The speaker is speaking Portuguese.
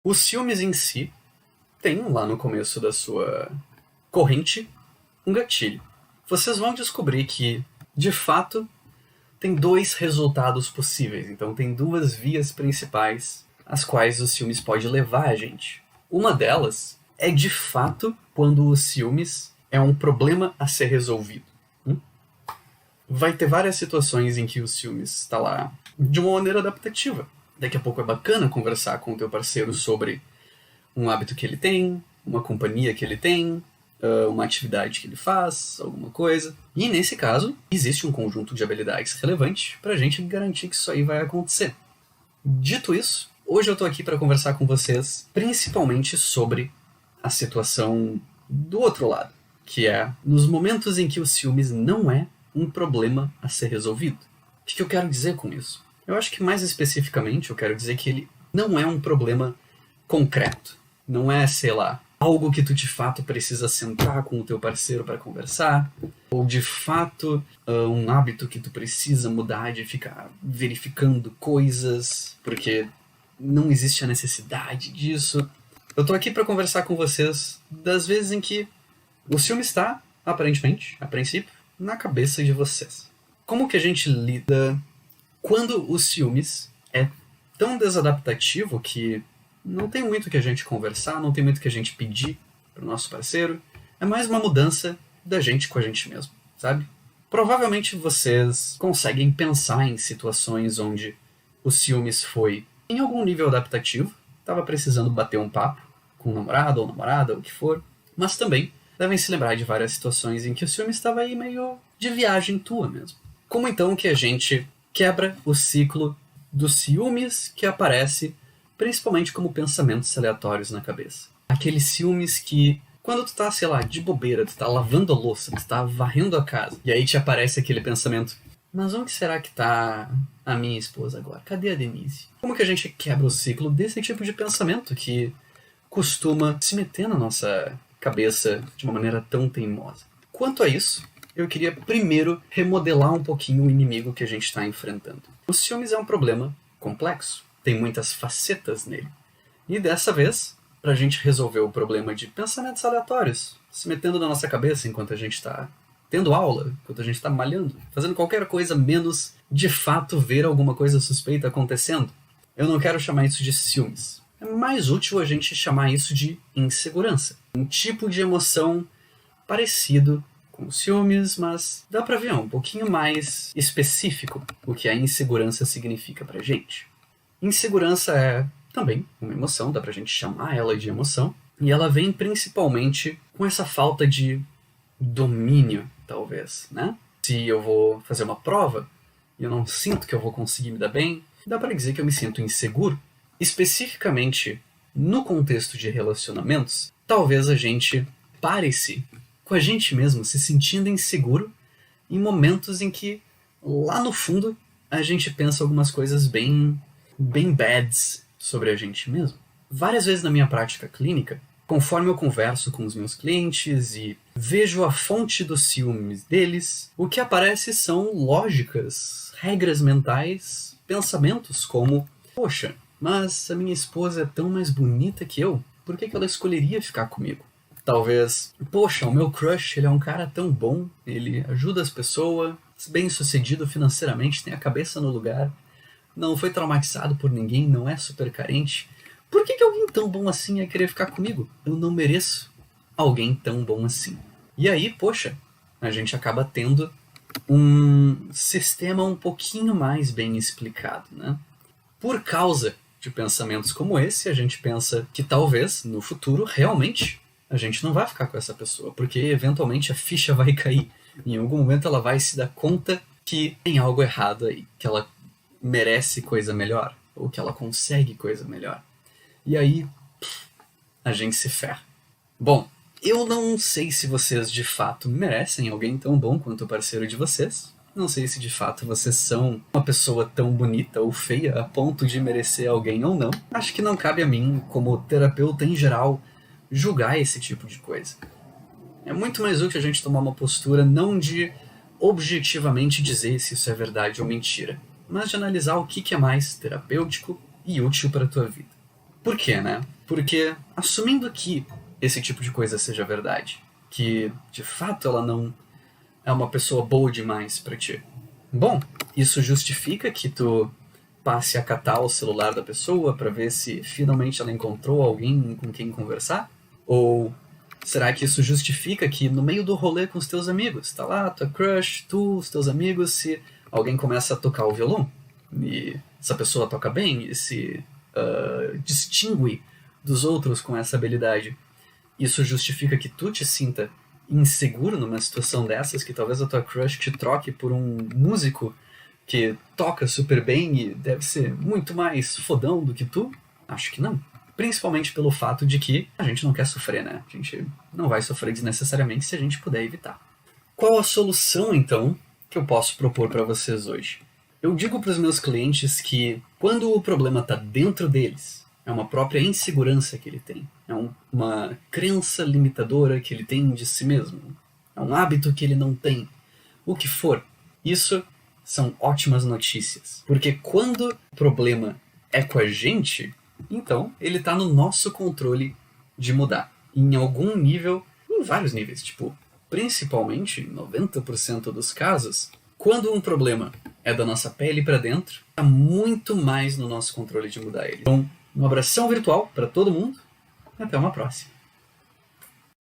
Os ciúmes em si têm, lá no começo da sua corrente, um gatilho. Vocês vão descobrir que, de fato, tem dois resultados possíveis. Então tem duas vias principais às quais os ciúmes pode levar a gente. Uma delas é, de fato, quando os ciúmes é um problema a ser resolvido. Vai ter várias situações em que o ciúmes está lá de uma maneira adaptativa. Daqui a pouco é bacana conversar com o teu parceiro sobre um hábito que ele tem, uma companhia que ele tem, uma atividade que ele faz, alguma coisa. E nesse caso, existe um conjunto de habilidades relevante para a gente garantir que isso aí vai acontecer. Dito isso, hoje eu estou aqui para conversar com vocês principalmente sobre a situação do outro lado, que é nos momentos em que o ciúmes não é um problema a ser resolvido. O que eu quero dizer com isso? Eu acho que mais especificamente eu quero dizer que ele não é um problema concreto. Não é, sei lá, algo que tu de fato precisa sentar com o teu parceiro para conversar, ou de fato um hábito que tu precisa mudar de ficar verificando coisas, porque não existe a necessidade disso. Eu tô aqui para conversar com vocês das vezes em que o ciúme está, aparentemente, a princípio, na cabeça de vocês. Como que a gente lida quando o ciúmes é tão desadaptativo que não tem muito que a gente conversar, não tem muito que a gente pedir pro nosso parceiro. É mais uma mudança da gente com a gente mesmo, sabe? Provavelmente vocês conseguem pensar em situações onde o ciúmes foi em algum nível adaptativo, estava precisando bater um papo com um namorado ou namorada, ou o que for, mas também devem se lembrar de várias situações em que o ciúmes estava aí meio de viagem tua mesmo. Como então que a gente quebra o ciclo dos ciúmes que aparece principalmente como pensamentos aleatórios na cabeça. Aqueles ciúmes que, quando tu tá, sei lá, de bobeira, tu tá lavando a louça, tu tá varrendo a casa, e aí te aparece aquele pensamento, mas onde será que tá a minha esposa agora? Cadê a Denise? Como que a gente quebra o ciclo desse tipo de pensamento que costuma se meter na nossa cabeça de uma maneira tão teimosa? Quanto a isso, eu queria primeiro remodelar um pouquinho o inimigo que a gente está enfrentando. O ciúmes é um problema complexo. Tem muitas facetas nele. E dessa vez, pra gente resolver o problema de pensamentos aleatórios, se metendo na nossa cabeça enquanto a gente está tendo aula, enquanto a gente está malhando, fazendo qualquer coisa menos, de fato, ver alguma coisa suspeita acontecendo, eu não quero chamar isso de ciúmes. É mais útil a gente chamar isso de insegurança. Um tipo de emoção parecido com ciúmes, mas dá pra ver um pouquinho mais específico o que a insegurança significa pra gente. Insegurança é também uma emoção, dá pra gente chamar ela de emoção, e ela vem principalmente com essa falta de domínio, talvez, né? Se eu vou fazer uma prova e eu não sinto que eu vou conseguir me dar bem, dá pra dizer que eu me sinto inseguro. Especificamente no contexto de relacionamentos, talvez a gente pare-se com a gente mesmo se sentindo inseguro em momentos em que, lá no fundo, a gente pensa algumas coisas bem bads sobre a gente mesmo. Várias vezes na minha prática clínica, conforme eu converso com os meus clientes e vejo a fonte dos ciúmes deles, o que aparece são lógicas, regras mentais, pensamentos como: poxa, mas a minha esposa é tão mais bonita que eu, por que ela escolheria ficar comigo? Talvez, poxa, o meu crush, ele é um cara tão bom, ele ajuda as pessoas, bem sucedido financeiramente, tem a cabeça no lugar, não foi traumatizado por ninguém, não é super carente. Por que alguém tão bom assim ia querer ficar comigo? Eu não mereço alguém tão bom assim. E aí, poxa, a gente acaba tendo um sistema um pouquinho mais bem explicado, né? Por causa de pensamentos como esse, a gente pensa que talvez, no futuro, realmente, a gente não vai ficar com essa pessoa, porque eventualmente a ficha vai cair. Em algum momento ela vai se dar conta que tem algo errado aí, que ela merece coisa melhor, ou que ela consegue coisa melhor. E aí, a gente se ferra. Bom, eu não sei se vocês de fato merecem alguém tão bom quanto o parceiro de vocês. Não sei se de fato vocês são uma pessoa tão bonita ou feia a ponto de merecer alguém ou não. Acho que não cabe a mim, como terapeuta em geral, julgar esse tipo de coisa. É muito mais útil a gente tomar uma postura não de objetivamente dizer se isso é verdade ou mentira, mas de analisar o que é mais terapêutico e útil para a tua vida. Por quê, né? Porque, assumindo que esse tipo de coisa seja verdade, que de fato ela não é uma pessoa boa demais pra ti, bom, isso justifica que tu passe a catar o celular da pessoa pra ver se finalmente ela encontrou alguém com quem conversar? Ou será que isso justifica que no meio do rolê com os teus amigos, tá lá, tua crush, tu, os teus amigos, se alguém começa a tocar o violão e essa pessoa toca bem e se distingue dos outros com essa habilidade, isso justifica que tu te sinta inseguro numa situação dessas, que talvez a tua crush te troque por um músico que toca super bem e deve ser muito mais fodão do que tu? Acho que não. Principalmente pelo fato de que a gente não quer sofrer, né? A gente não vai sofrer desnecessariamente se a gente puder evitar. Qual a solução, então, que eu posso propor para vocês hoje? Eu digo para os meus clientes que quando o problema está dentro deles, é uma própria insegurança que ele tem, é uma crença limitadora que ele tem de si mesmo, é um hábito que ele não tem, o que for, isso são ótimas notícias. Porque quando o problema é com a gente, então ele está no nosso controle de mudar. Em algum nível, em vários níveis, tipo, principalmente, em 90% dos casos, quando um problema é da nossa pele para dentro, está muito mais no nosso controle de mudar ele. Então, um abração virtual para todo mundo e até uma próxima.